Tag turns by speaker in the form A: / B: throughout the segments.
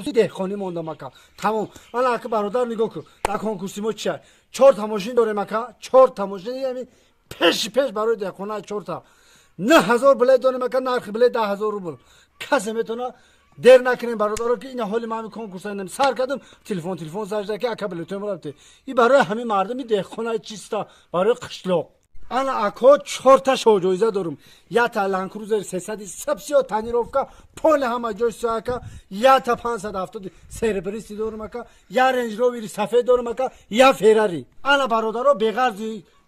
A: دهخانی مونده مکا تمام من اگه برادر نگاه کن در کنکورسی ما چیه 4 تا ماشین داره مکا 4 تا ماشین یعنی پیش برای دهخانه 4 تا 9000 بلیت داره مکا نرخ بلیت 10000 روبل کسی میتونه دیر نکنیم برادر که این حالی من کنکورس نمی سر کردم تلفن زجر که اکا بلیت مربوطه این برای همه مردم دهخانه چیستا برای قشلاق انا اکو 4 تا شوجویزه دارم یا تا لانکروزر 300 سبسیو تانیروفکا پول همه جای ساکا یا تا 570 سربریستی دارم اکا یا رنج رووری سفید دارم اکا یا فراری انا برادرو بغرض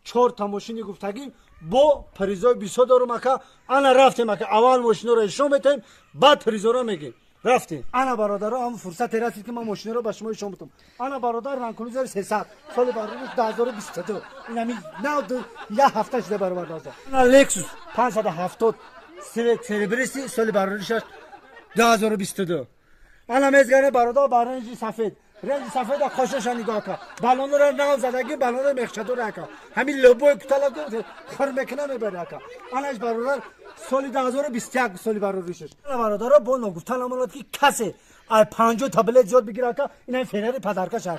A: 4 تا ماشین گفتگی با پریزای 20 دارم اکا انا رفتم اکا اول ماشین رو نشون بدم بعد پریزا رو میگیم رفتیم انا برادرها هم فرصت رسید که من ماشین رو به شما نشون بدم انا برادر رانکروزر 300 سال برادر 2022 این همین نه یا هفته شده برابر دازه انا لکسوس 570 سربریستی سال برادرش 2022 انا مزگانه برادر برنج سفید رنج سفید خوشش نگاه که بالون رو ناو زدگی بالون رو مخشدو رکا همین لبوی کتالا گفت خور میکنه میبره که اناش برادر سال 2021 سال برادرش برادر با نگفتن امانات که کسی ای 50 تابلت زیاد بگیره که اینا فراری پدرکش که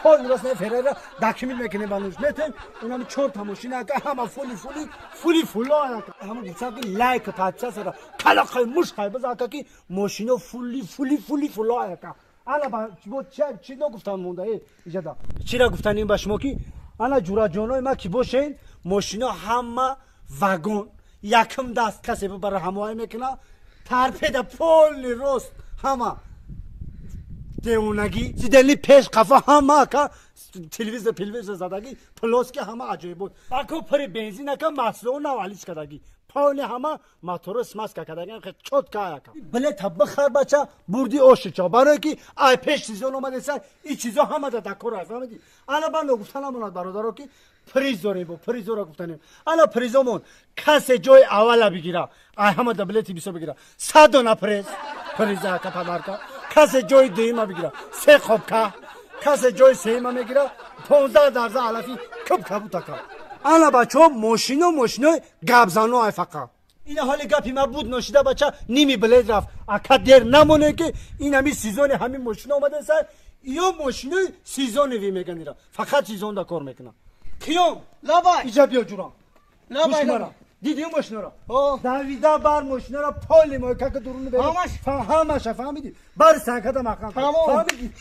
A: پول راست نه فراری داکیمیل میکنه بالوش میتن اینا 4 تا ماشین که همه فولی که همه گفتن که لایک پادشاه سر کلا خای مش خای بزا که ماشینا فولی که انا با چی نگفتن مونده ایجادا چی را گفتن این به شما که انا جورا جانای ما کی باشین ماشینا همه واگن یکم دست کسی برای هموای میکنه ترپید پول روست همه دیونگی زیدلی پیش قفا همه که تلویزیون زدگی پلاس که همه عجیب بود باکو پر بنزین که مسئله نوالیش کدگی پاول همه موتور سماس کدگی خیلی چوت که بله تبه خر بچه بردی آشچا برای که ای پیش سیزون اومده سر این چیزا همه در دکور هست فهمیدی الان من نگفتن امونات برادرها که پریز داریم با پریز را گفتنیم الان پریزمون کسی جای اول بگیره ای همه دبلتی 20 بگیره 100 نه پریزه که پدرکا کسی جای دویم بگیره 3 خوب که کسی جای سوم میگیره 15% علفی کبوتا که انا بچه ماشین گبزانو های فقط این حالی گپی ما بود نشیده بچه نیمی بلید رفت اکا دیر نمونه که این همی سیزون همین ماشین آمده سر یا ماشین سیزون وی میگن را فقط سیزون دا کار میکنن کیوم
B: لابای
A: ایجا بیا جوران
B: لابای
A: دیدی ماشین را دویده بر ماشین را پالی ما که درونه بگم همش فهمیدی بر سنکت مخم فهمیدی